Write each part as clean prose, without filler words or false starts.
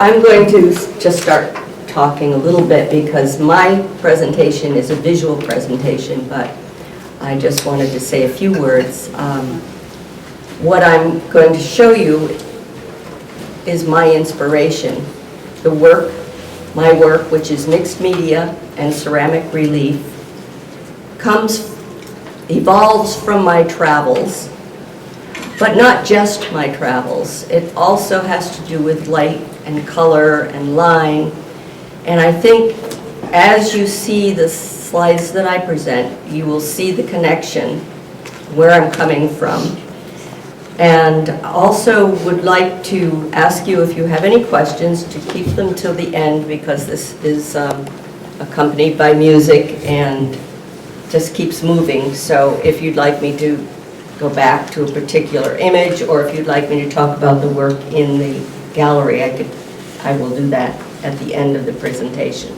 I'm going to just start talking a little bit because my presentation is a visual presentation, but I just wanted to say a few words. What I'm going to show you is my inspiration. The work, my work, which is mixed media and ceramic relief, evolves from my travels, but not just my travels. It also has to do with light and color and line. And I think as you see the slides that I present, you will see the connection, where I'm coming from. And also would like to ask you if you have any questions to keep them till the end, because this is accompanied by music and just keeps moving. So if you'd like me to go back to a particular image, or if you'd like me to talk about the work in the gallery, I will do that at the end of the presentation.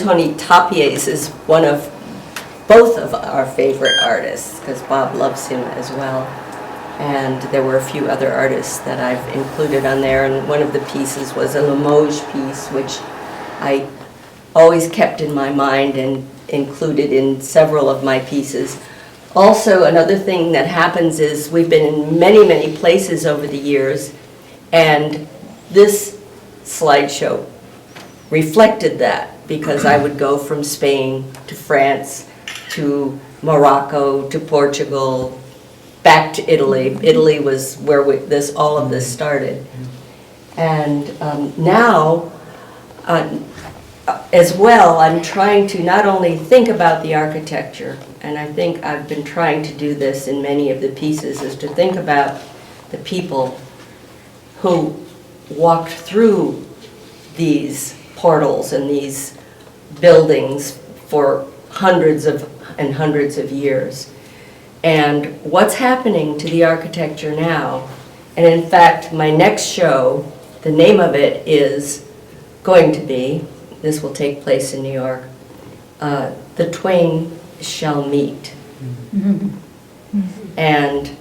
Anthony Tapies is one of both of our favorite artists, because Bob loves him as well. And there were a few other artists that I've included on there, and one of the pieces was a Limoges piece, which I always kept in my mind and included in several of my pieces. Also, another thing that happens is we've been in many, many places over the years, and this slideshow reflected that, because I would go from Spain to France to Morocco to Portugal, back to Italy. Italy was where all of this started. And now, as well, I'm trying to not only think about the architecture, and I think I've been trying to do this in many of the pieces, is to think about the people who walked through these portals and these buildings for hundreds and hundreds of years. And what's happening to the architecture now. And in fact, my next show, the name of it is going to be, this will take place in New York, The Twain Shall Meet. And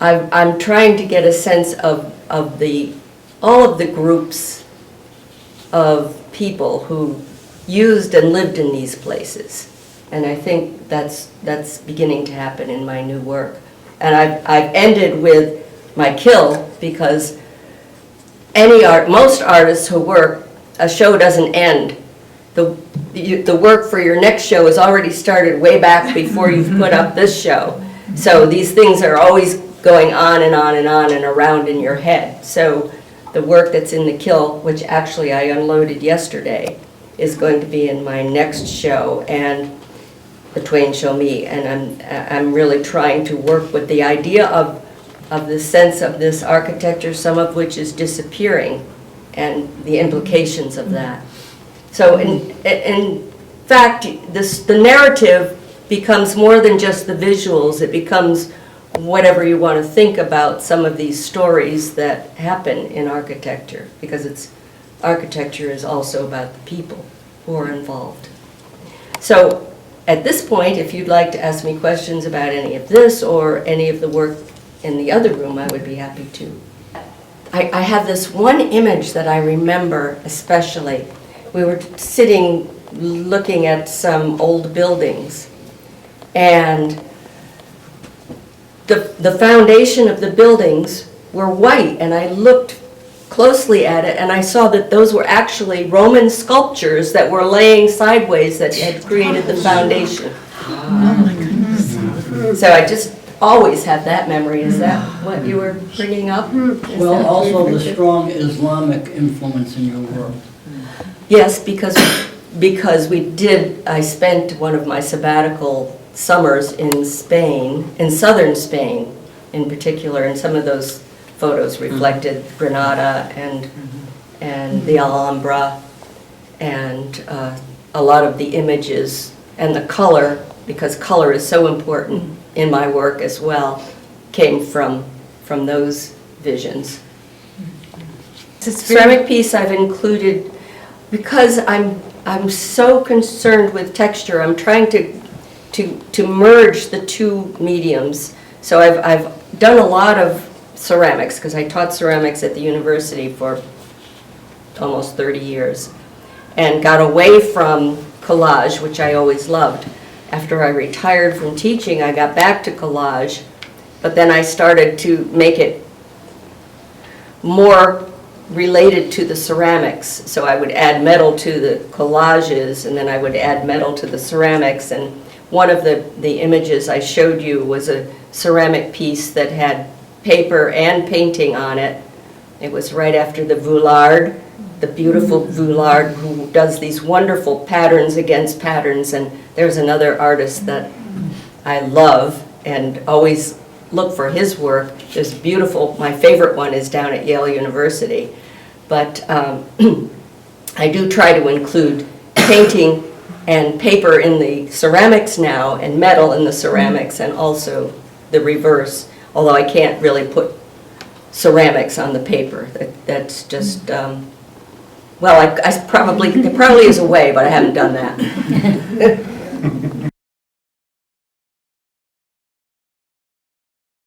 I'm trying to get a sense of all of the groups of people who used and lived in these places. And I think that's beginning to happen in my new work. And I've ended with my kill, because most artists who work, a show doesn't end. The work for your next show is already started way back before you've put up this show. So these things are always going on and on and on and around in your head. So the work that's in the kill, which actually I unloaded yesterday, is going to be in my next show, and The Twain Shall Meet. And I'm really trying to work with the idea of the sense of this architecture, some of which is disappearing, and the implications of that. So in fact, the narrative becomes more than just the visuals. It becomes whatever you want to think about some of these stories that happen in architecture, because architecture is also about the people who are involved. So at this point, if you'd like to ask me questions about any of this or any of the work in the other room, I would be happy to. I have this one image that I remember especially. We were sitting looking at some old buildings, and the foundation of the buildings were white, and I looked closely at it, and I saw that those were actually Roman sculptures that were laying sideways that had created the foundation. Oh my goodness. So I just always have that memory. Is that what you were bringing up? Well, also the strong Islamic influence in your work. Yes, because I spent one of my sabbatical summers in Spain, in southern Spain in particular, and some of those photos reflected Granada and the Alhambra, and a lot of the images and the color, because color is so important in my work as well, came from those visions. Ceramic piece I've included because I'm so concerned with texture. I'm trying to merge the two mediums. So I've done a lot of ceramics, because I taught ceramics at the university for almost 30 years, and got away from collage, which I always loved. After I retired from teaching, I got back to collage, but then I started to make it more related to the ceramics. So I would add metal to the collages, and then I would add metal to the ceramics. And one of the images I showed you was a ceramic piece that had paper and painting on it. It was right after the Voulard, the beautiful Voulard, who does these wonderful patterns against patterns. And there's another artist that I love and always look for his work. There's beautiful, my favorite one is down at Yale University. But I do try to include painting and paper in the ceramics now, and metal in the ceramics, and also the reverse, although I can't really put ceramics on the paper. That's just Well, there probably is a way, but I haven't done that.